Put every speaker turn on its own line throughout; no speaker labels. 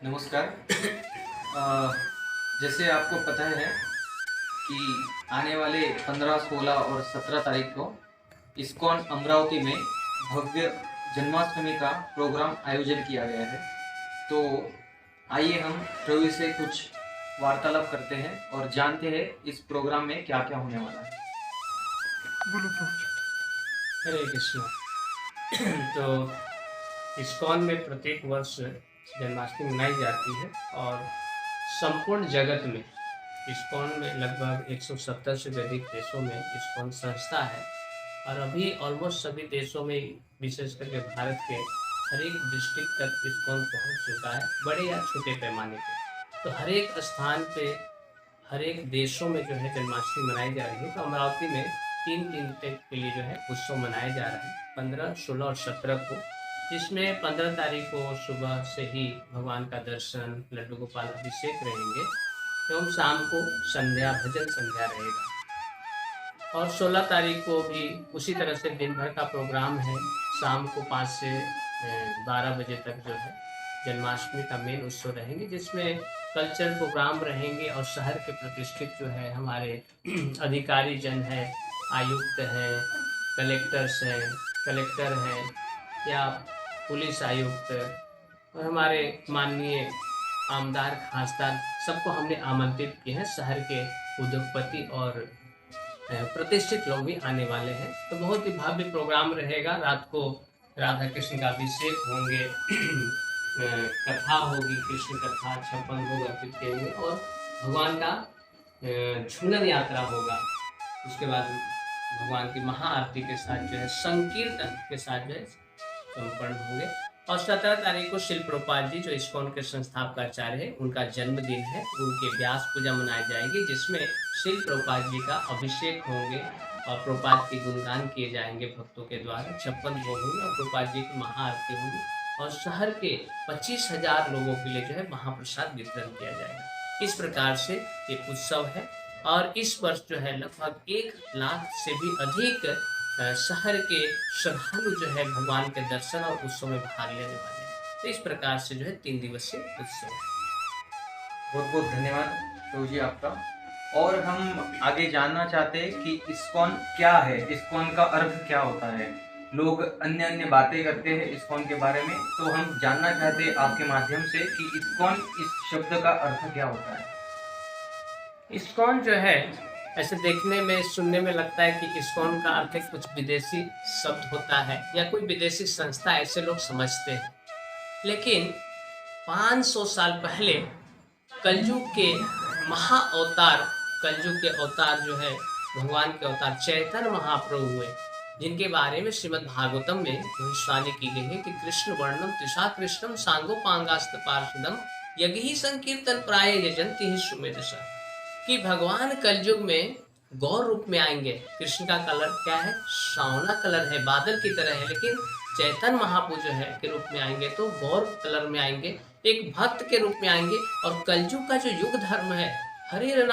नमस्कार। अ, जैसे आपको पता है कि आने वाले 15, 16 और 17 तारीख को इस्कॉन अमरावती में भव्य जन्माष्टमी का प्रोग्राम आयोजन किया गया है। तो आइए हम प्रभु से कुछ वार्तालाप करते हैं और जानते हैं इस प्रोग्राम में क्या-क्या होने वाला है।
बोलो प्रभु।
हरे कृष्णा। तो इस्कॉन में प्रत्येक वर्ष जन्माष्टमी मनाई जाती है और संपूर्ण जगत में इस्कॉन में लगभग 170 से भी अधिक देशों में इस्कॉन संस्था है और अभी ऑलमोस्ट सभी देशों में, विशेष करके भारत के हर एक डिस्ट्रिक्ट तक इस्कॉन पहुंच चुका है, बड़े या छोटे पैमाने पे। तो हर एक स्थान पे, हर एक देशों में जो है जन्माष्टमी मनाई जा रही है। तो अमरावती में 3 दिन तक के लिए जो है उत्सव मनाया जा रहा है, 15, 16 और 17 को। जिसमें 15 तारीख को सुबह से ही भगवान का दर्शन, लड्डू गोपाल अभिषेक रहेंगे एवं शाम को संध्या, भजन संध्या रहेगा। और 16 तारीख को भी उसी तरह से दिन भर का प्रोग्राम है। शाम को 5 से 12 बजे तक जो है जन्माष्टमी का मेन उत्सव रहेंगे, जिसमें कल्चरल प्रोग्राम रहेंगे और शहर के प्रतिष्ठित जो है हमारे अधिकारी जन है, आयुक्त हैं, कलेक्टर हैं या पुलिस आयुक्त और हमारे माननीय आमदार, खासदार, सबको हमने आमंत्रित किए हैं। शहर के उद्योगपति और प्रतिष्ठित लोग भी आने वाले हैं। तो बहुत ही भव्य प्रोग्राम रहेगा। रात को राधा कृष्ण का अभिषेक होंगे, कथा होगी, कृष्ण कथा, 56 भोग अर्पित किएंगे और भगवान का झूलन यात्रा होगा। उसके बाद भगवान की महाआरती के साथ जो है संकीर्तन के साथ जो है संपन्न होंगे। और 17 तारीख को शिल प्रभुपाद जी, जो इस्कॉन के संस्थापक आचार्य है, उनका जन्मदिन है। उनके व्यास पूजा मनाई जाएगी, जिसमें शिल प्रभुपाद जी का अभिषेक होंगे और प्रभुपाद के गुणगान किए जाएंगे भक्तों के द्वारा। 56 भोग होंगे और प्रभुपाद जी की महाआरती होगी और शहर के 25,000 लोगों के लिए जो है महाप्रसाद वितरण किया जाएगा। इस प्रकार से ये उत्सव है और इस वर्ष जो है लगभग 1 लाख से भी अधिक शहर के श्रद्धालु जो है भगवान के दर्शन और उत्सव में भाग लेने वाले हैं। तो इस प्रकार से जो है 3 दिवसीय उत्सव है।
बहुत-बहुत धन्यवाद प्रभु जी आपका। और हम आगे जानना चाहते हैं कि इस्कॉन क्या है? इस्कॉन का अर्थ क्या होता है? लोग अन्य-अन्य बातें करते हैं इस्कॉन के बारे में, तो हम जानना चाहते हैं आपके माध्यम से कि इस्कॉन, इस शब्द का अर्थ क्या होता है?
इस्कॉन जो है, ऐसे देखने में, सुनने में लगता है कि इस्कॉन का अर्थ कुछ विदेशी शब्द होता है या कोई विदेशी संस्था, ऐसे लोग समझते हैं। लेकिन 500 साल पहले कलयुग के महाअवतार, कलयुग के अवतार जो है भगवान के अवतार चैतन्य महाप्रभु हुए, जिनके बारे में श्रीमद् भागवतम में भविष्यवाणी की गई है कि कृष्ण वर्णम त्रिषा कृष्णम सांगोपांगास्त पार्षदम यज्ञ संकीर्तन प्राय यजंती ही सुमेधसा, कि भगवान कलयुग में गौर रूप में आएंगे। कृष्ण का कलर क्या है? श्रावणा कलर है, बादल की तरह है। लेकिन चैतन्य महाप्रभु जो है के रूप में आएंगे तो गौर कलर में आएंगे, एक भक्त के रूप में आएंगे। और कलयुग का जो युग धर्म है, हरिर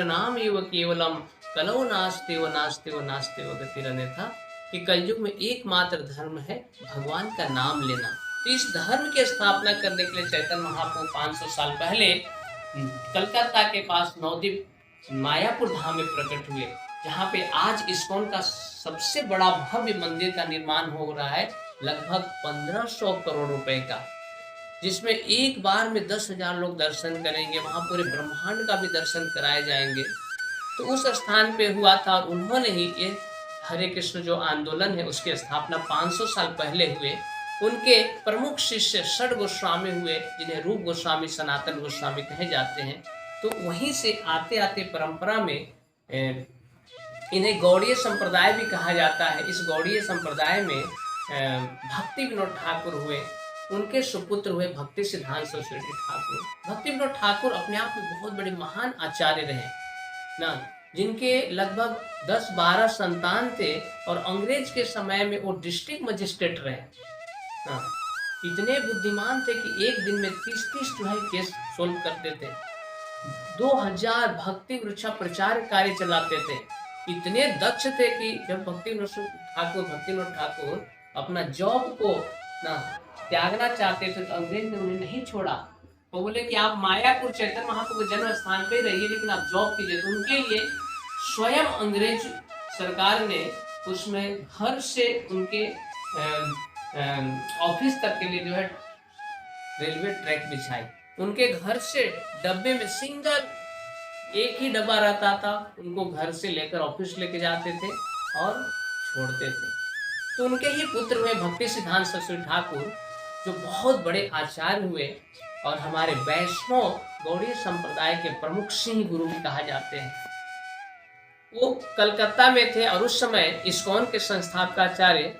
नाम एव केवलम कलौ नास्ते व नास्ते व नास्ते व गतिरन्यथा, कि कलयुग में एकमात्र धर्म है भगवान का नाम लेना। तो इस धर्म की स्थापना करने के लिए चैतन्य महाप्रभु 500 साल पहले कलकत्ता के पास नवद्वीप मायापुर धाम में प्रकट हुए, जहाँ पे आज इस्कॉन का सबसे बड़ा भव्य मंदिर का निर्माण हो रहा है, लगभग 1500 करोड़ रुपए का, जिसमें एक बार में 10,000 लोग दर्शन करेंगे। वहां पूरे ब्रह्मांड का भी दर्शन कराए जाएंगे। तो उस स्थान पे हुआ था और उन्होंने ही ये हरे कृष्ण जो आंदोलन है उसकी स्थापना 500 साल पहले हुए। उनके प्रमुख शिष्य षड गोस्वामी हुए, जिन्हें रूप गोस्वामी, सनातन गोस्वामी कहे जाते हैं। तो वहीं से आते आते परंपरा में इन्हें गौड़ीय संप्रदाय भी कहा जाता है। इस गौड़ीय संप्रदाय में भक्ति विनोद ठाकुर हुए, उनके सुपुत्र हुए भक्ति सिद्धांत सरस्वती ठाकुर। भक्ति विनोद ठाकुर अपने आप में बहुत बड़े महान आचार्य रहे ना, जिनके लगभग 10-12 संतान थे और अंग्रेज के समय में वो डिस्ट्रिक्ट मजिस्ट्रेट रहे ना। इतने बुद्धिमान थे कि एक दिन में 30-30 जो है केस सोल्व करते थे। 2000 भक्ति वृक्षा प्रचार कार्य चलाते थे। इतने दक्ष थे कि जब भक्ति विनोद ठाकुर अपना जॉब को ना त्यागना चाहते थे तो अंग्रेज ने उन्हें नहीं छोड़ा। वो बोले कि आप मायापुर चैतन्य महाप्रभु के जन्म स्थान पे रहिए, लेकिन आप जॉब कीजिए। तो उनके लिए स्वयं अंग्रेज सरकार ने उसमें घर से उनके ऑफिस तक के लिए जो है रेलवे ट्रैक बिछाई। उनके घर से डब्बे में सिंगल एक ही डब्बा रहता था, उनको घर से लेकर ऑफिस लेके जाते थे और छोड़ते थे। तो उनके ही पुत्र हुए भक्ति सिद्धांत सरस्वती ठाकुर, जो बहुत बड़े आचार्य हुए और हमारे वैष्णव गौड़ीय संप्रदाय के प्रमुख सिंह गुरु भी कहा जाते हैं। वो कलकत्ता में थे और उस समय इस्कॉन के संस्थापकाचार्य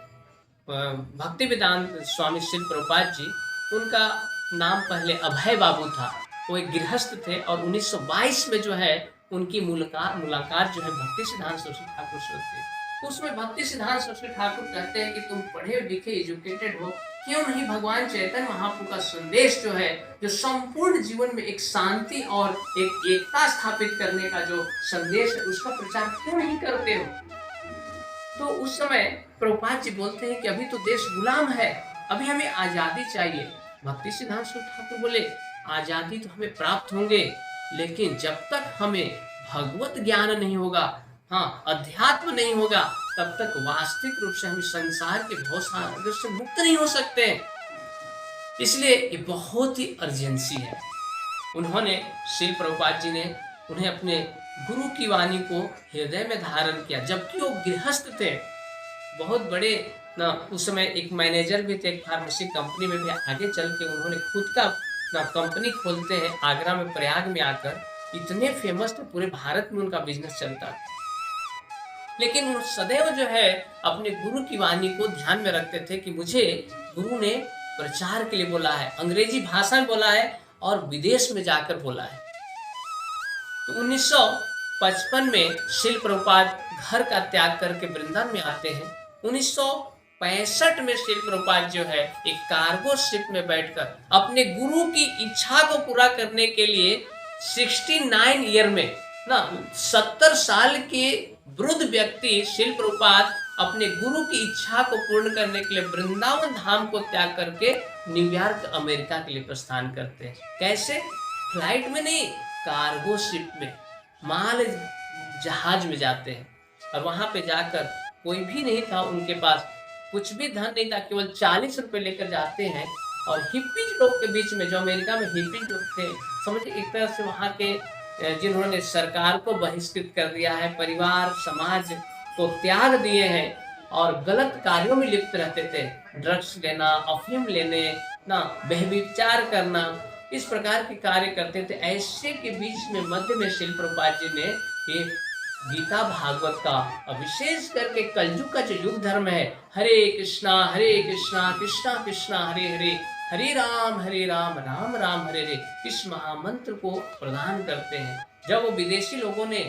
भक्ति वेदांत स्वामी शिल प्रभुपाद जी, उनका नाम पहले अभय बाबू था। वो एक गृहस्थ थे और 1922 में जो है उनकी मुलाकात जो है भक्ति सिद्धांत सरस्वती ठाकुर से होती है। उसमें भक्ति सिद्धांत सरस्वती ठाकुर कहते हैं कि तुम पढ़े लिखे एजुकेटेड हो, क्यों नहीं भगवान चैतन्य महाप्रभु का संदेश जो है, जो संपूर्ण जीवन में एक शांति और एक एकता स्थापित करने का जो संदेश है, उसका प्रचार क्यों नहीं करते हो। तो उस समय प्रभुपाद जी बोलते हैं कि अभी तो देश गुलाम है, अभी हमें आजादी चाहिए। भक्ति सिद्धांत सरस्वती ठाकुर बोले आजादी तो हमें प्राप्त होंगे, लेकिन जब तक हमें भगवत ज्ञान नहीं होगा, हाँ अध्यात्म नहीं होगा, तब तक वास्तविक रूप से हम संसार के भवसागर से मुक्त नहीं हो सकते। इसलिए ये बहुत ही अर्जेंसी है। उन्होंने श्रील प्रभुपाद जी ने उन्हें अपने गुरु की वाणी को हृदय में धारण किया, जबकि वो गृहस्थ थे, बहुत बड़े ना। उस समय एक मैनेजर भी थे, एक फार्मेसी कंपनी में भी आगे चल के उन्होंने खुद का ना कंपनी खोलते हैं आगरा में, प्रयाग में आकर। इतने फेमस थे, पूरे भारत में उनका बिजनेस चलता। लेकिन वो सदैव जो है अपने गुरु की वाणी को ध्यान में रखते थे कि मुझे गुरु ने प्रचार के लिए बोला है, अंग्रेजी भाषा में बोला है और विदेश में जाकर बोला है। तो 1955 में श्रील प्रभुपाद घर का त्याग करके वृंदावन में आते हैं। 1965 में श्रील प्रभुपाद जो है एक कार्गो शिप में बैठकर अपने गुरु की इच्छा को पूरा करने के लिए 69 ईयर में ना 70 साल के वृद्ध व्यक्ति श्रील प्रभुपाद अपने गुरु की इच्छा को पूर्ण करने के लिए वृंदावन धाम को त्याग करके न्यूयॉर्क अमेरिका के लिए प्रस्थान करते हैं। कैसे? फ्लाइट में नहीं, कार्गो शिप में, माल जहाज में जाते हैं। और वहां पे जाकर कोई भी नहीं था उनके पास, कुछ भी धन नहीं था, केवल 40 रुपए लेकर जाते हैं। और हिप्पीज लोग के बीच में, जो अमेरिका में हिप्पीज लोग थे, समझिए एक तरह से वहाँ के जिन्होंने सरकार को बहिष्कृत कर दिया है, परिवार समाज को त्याग दिए हैं और गलत कार्यों में लिप्त रहते थे, ड्रग्स लेना, अफीम लेने ना, व्यभिचार करना, इस प्रकार के कार्य करते थे। ऐसे के बीच में मध्य में श्रील प्रभुपाद जी ने ये गीता भागवत का, विशेष करके कलयुग का जो युग धर्म है, हरे कृष्णा कृष्णा कृष्णा हरे हरे, हरे राम राम राम हरे हरे, इस महामंत्र को प्रदान करते हैं। जब वो विदेशी लोगों ने,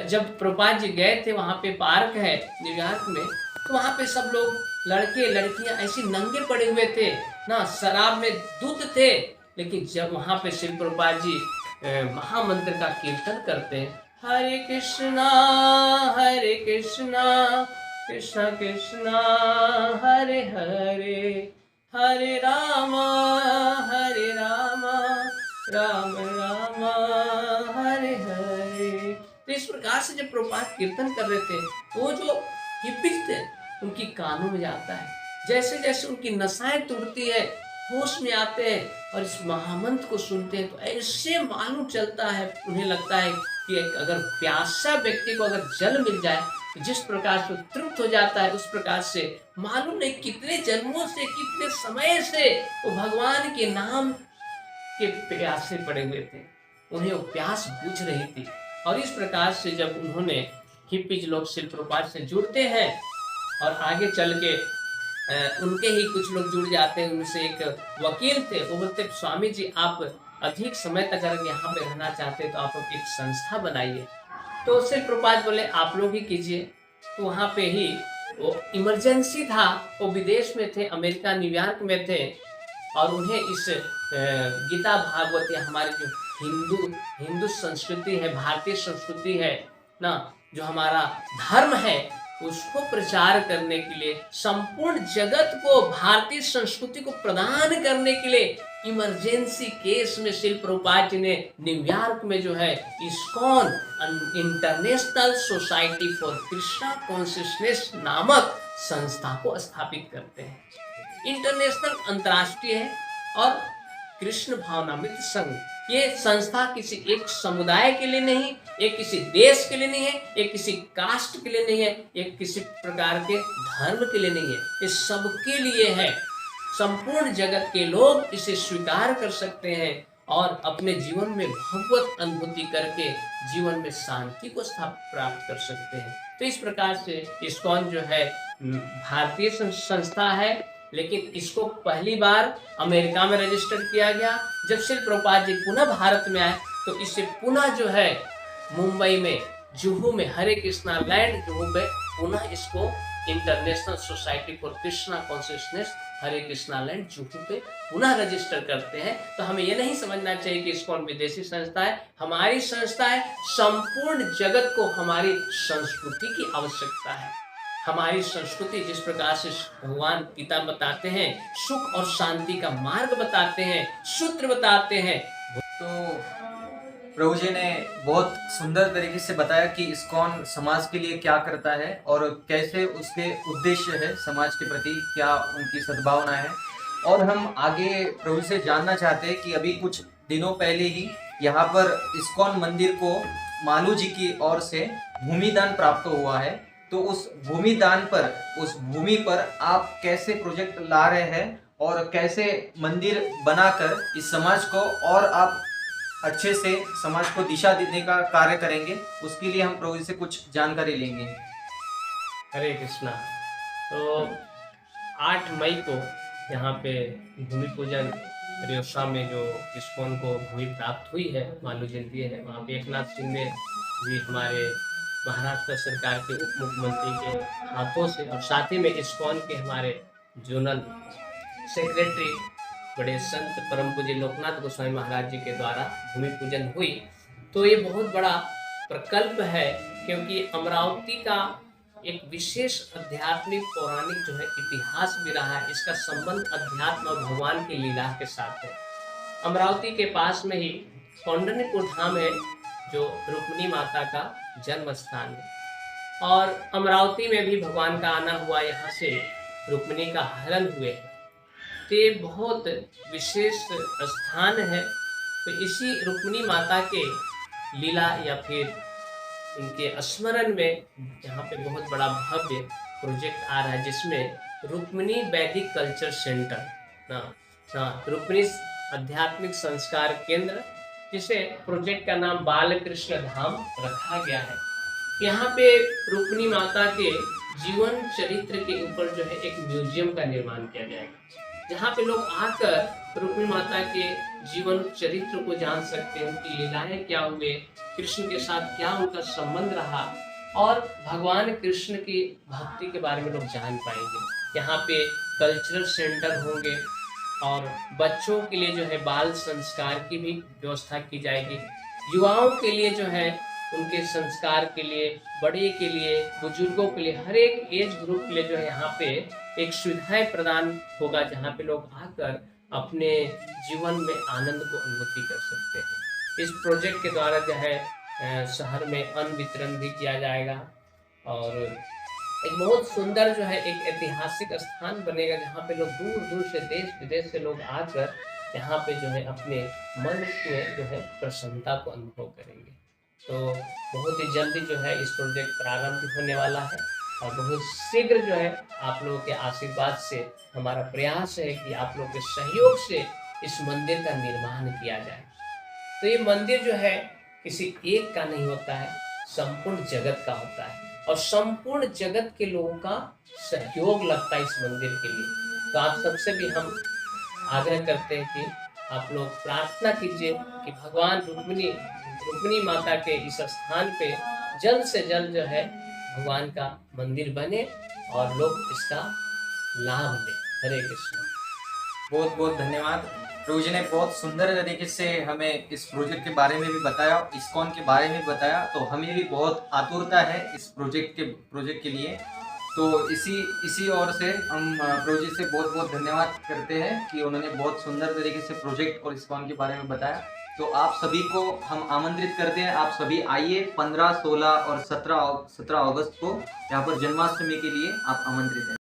जब प्रभुपाद जी गए थे, वहाँ पे पार्क है न्यूयॉर्क में, तो वहाँ पे सब लोग लड़के लड़कियां ऐसे नंगे पड़े हुए थे ना, शराब में दूध थे। लेकिन जब वहाँ पे श्री प्रभुपाद जी महामंत्र का कीर्तन करते हैं, हरे कृष्णा कृष्णा कृष्णा हरे हरे, हरे राम राम राम हरे हरे। तो इस प्रकार से जब प्रभुपाद कीर्तन कर रहे थे, वो जो हिप्पीज थे उनकी कानों में जाता है। जैसे जैसे उनकी नसाएं टूटती है, होश में आते हैं और इस महामंत्र को सुनते हैं, तो ऐसे मालूम चलता है, उन्हें लगता है कि अगर प्यासा व्यक्ति को अगर जल मिल जाए तो जिस प्रकार से तृप्त हो जाता है, उस प्रकार से मालूम नहीं कितने जन्मों से, कितने समय से वो भगवान के नाम के प्यासे पड़े हुए थे, उन्हें वो प्यास बुझ रही थी। और इस प्रकार से जब उन्होंने हिप्पीज लोग श्रील प्रभुपाद से जुड़ते हैं और आगे चल के उनके ही कुछ लोग जुड़ जाते हैं। उनसे एक वकील थे, वो बोलते स्वामी जी आप अधिक समय तक अगर यहाँ पे रहना चाहते तो आप एक संस्था बनाइए। तो श्रील प्रभुपाद बोले आप लोग ही कीजिए। तो वहाँ पे ही वो इमरजेंसी था, वो विदेश में थे, अमेरिका न्यूयॉर्क में थे, और उन्हें इस गीता भागवत या हमारे जो हिंदू संस्कृति है, भारतीय संस्कृति है ना, जो हमारा धर्म है, उसको प्रचार करने के लिए, संपूर्ण जगत को भारतीय संस्कृति को प्रदान करने के लिए इमरजेंसी केस में शिल प्रभुपाद जी ने न्यूयॉर्क में जो है ISKCON international society for Krishna consciousness नामक संस्था को स्थापित करते हैं। इंटरनेशनल अंतर्राष्ट्रीय है और कृष्ण भावनामृत संघ, ये संस्था किसी एक समुदाय के लिए नहीं, ये किसी देश के लिए नहीं है, ये किसी कास्ट के लिए नहीं है, ये किसी प्रकार के धर्म के लिए नहीं है, ये सबके लिए है। संपूर्ण जगत के लोग इसे स्वीकार कर सकते हैं और अपने जीवन में भगवत अनुभूति करके जीवन में शांति को प्राप्त कर सकते हैं। तो इस प्रकार से इस्कॉन जो है भारतीय संस्था है, लेकिन इसको पहली बार अमेरिका में रजिस्टर किया गया। जब श्री प्रभुपाद जी पुनः भारत में आए तो इसे पुनः जो है मुंबई में जुहू में हरे कृष्णा लैंड जुहू में पुनः इसको international society for Krishna consciousness Hare Krishna land Juhu पे पुनः रजिस्टर करते हैं। तो हमें यह नहीं समझना चाहिए कि इस्कॉन विदेशी संस्था है, हमारी संस्था है। संपूर्ण जगत को हमारी संस्कृति की आवश्यकता है। हमारी संस्कृति जिस प्रकार से भगवान गीता बताते हैं, सुख और शांति का मार्ग बताते हैं, सूत्र बताते हैं।
तो प्रभु जी ने बहुत सुंदर तरीके से बताया कि इस्कॉन समाज के लिए क्या करता है और कैसे उसके उद्देश्य है, समाज के प्रति क्या उनकी सद्भावना है। और हम आगे प्रभु से जानना चाहते हैं कि अभी कुछ दिनों पहले ही यहाँ पर इस्कॉन मंदिर को मालू जी की ओर से भूमि दान प्राप्त हुआ है। तो उस भूमि दान पर, उस भूमि पर आप कैसे प्रोजेक्ट ला रहे हैं और कैसे मंदिर बनाकर इस समाज को और आप अच्छे से समाज को दिशा देने का कार्य करेंगे, उसके लिए हम प्रभु से कुछ जानकारी लेंगे।
हरे कृष्णा। तो 8 मई को यहाँ पे भूमि पूजन रियोसा में जो इस्कॉन को भूमि प्राप्त हुई है, मालू जयंती है, वहाँ पे एकनाथ शिंदे जी हमारे महाराष्ट्र सरकार के उप मुख्यमंत्री के हाथों से और साथ ही में इस्कॉन के हमारे जोनल सेक्रेटरी बड़े संत परम पूज्य लोकनाथ गोस्वामी महाराज जी के द्वारा भूमि पूजन हुई। तो ये बहुत बड़ा प्रकल्प है, क्योंकि अमरावती का एक विशेष आध्यात्मिक पौराणिक जो है इतिहास भी रहा है। इसका संबंध अध्यात्म और भगवान की लीला के साथ है। अमरावती के पास में ही कौंडन्यपुर धाम है, जो रुक्मिणी माता का जन्म स्थान है। और अमरावती में भी भगवान का आना हुआ, यहाँ से रुक्मिणी का हरण हुए। तो ये बहुत विशेष स्थान है। तो इसी रुक्मिणी माता के लीला या फिर उनके स्मरण में यहाँ पे बहुत बड़ा भव्य प्रोजेक्ट आ रहा है, जिसमें रुक्मिणी वैदिक कल्चर सेंटर, रुक्मिणी आध्यात्मिक संस्कार केंद्र, जिसे प्रोजेक्ट का नाम बालकृष्ण धाम रखा गया है। यहाँ पे रुक्मिणी माता के जीवन चरित्र के ऊपर जो है एक म्यूजियम का निर्माण किया जाएगा, जहाँ पे लोग आकर रुक्मिणी माता के जीवन चरित्र को जान सकते हैं, उनकी लीलाएं क्या हुए, कृष्ण के साथ क्या उनका संबंध रहा, और भगवान कृष्ण की भक्ति के बारे में लोग जान पाएंगे। यहाँ पे कल्चरल सेंटर होंगे और बच्चों के लिए जो है बाल संस्कार की भी व्यवस्था की जाएगी। युवाओं के लिए जो है उनके संस्कार के लिए, बड़े के लिए, बुजुर्गों के लिए, हर एक एज ग्रुप के लिए जो है यहाँ पे एक सुविधाएं प्रदान होगा, जहाँ पे लोग आकर अपने जीवन में आनंद को अनुभूति कर सकते हैं। इस प्रोजेक्ट के द्वारा जो है शहर में अन्न वितरण भी किया जाएगा और एक बहुत सुंदर जो है एक ऐतिहासिक स्थान बनेगा, जहाँ पे लोग दूर दूर से, देश विदेश से लोग आकर यहाँ पे जो है अपने मन में जो है प्रसन्नता को अनुभव करेंगे। तो बहुत ही जल्दी जो है इस प्रोजेक्ट प्रारंभ होने वाला है और बहुत शीघ्र जो है आप लोगों के आशीर्वाद से हमारा प्रयास है कि आप लोगों के सहयोग से इस मंदिर का निर्माण किया जाए। तो ये मंदिर जो है किसी एक का नहीं होता है, संपूर्ण जगत का होता है और संपूर्ण जगत के लोगों का सहयोग लगता है इस मंदिर के लिए। तो आप सबसे भी हम आग्रह करते हैं कि आप लोग प्रार्थना कीजिए कि भगवान रुक्मिणी माता के इस स्थान पे जल्द से जल्द जो है भगवान का मंदिर बने और लोग इसका लाभ लें। हरे कृष्ण।
बहुत बहुत धन्यवाद प्रभु जी ने बहुत सुंदर तरीके से हमें इस प्रोजेक्ट के बारे में भी बताया, इस्कॉन के बारे में बताया, तो हमें भी बहुत आतुरता है इस प्रोजेक्ट के लिए। तो इसी ओर से हम प्रभु जी से बहुत बहुत धन्यवाद करते हैं कि उन्होंने बहुत सुंदर तरीके से प्रोजेक्ट और इस्कॉन के बारे में बताया। तो आप सभी को हम आमंत्रित करते हैं, आप सभी आइए 15, 16 और 17 अगस्त को यहाँ पर जन्माष्टमी के लिए आप आमंत्रित हैं।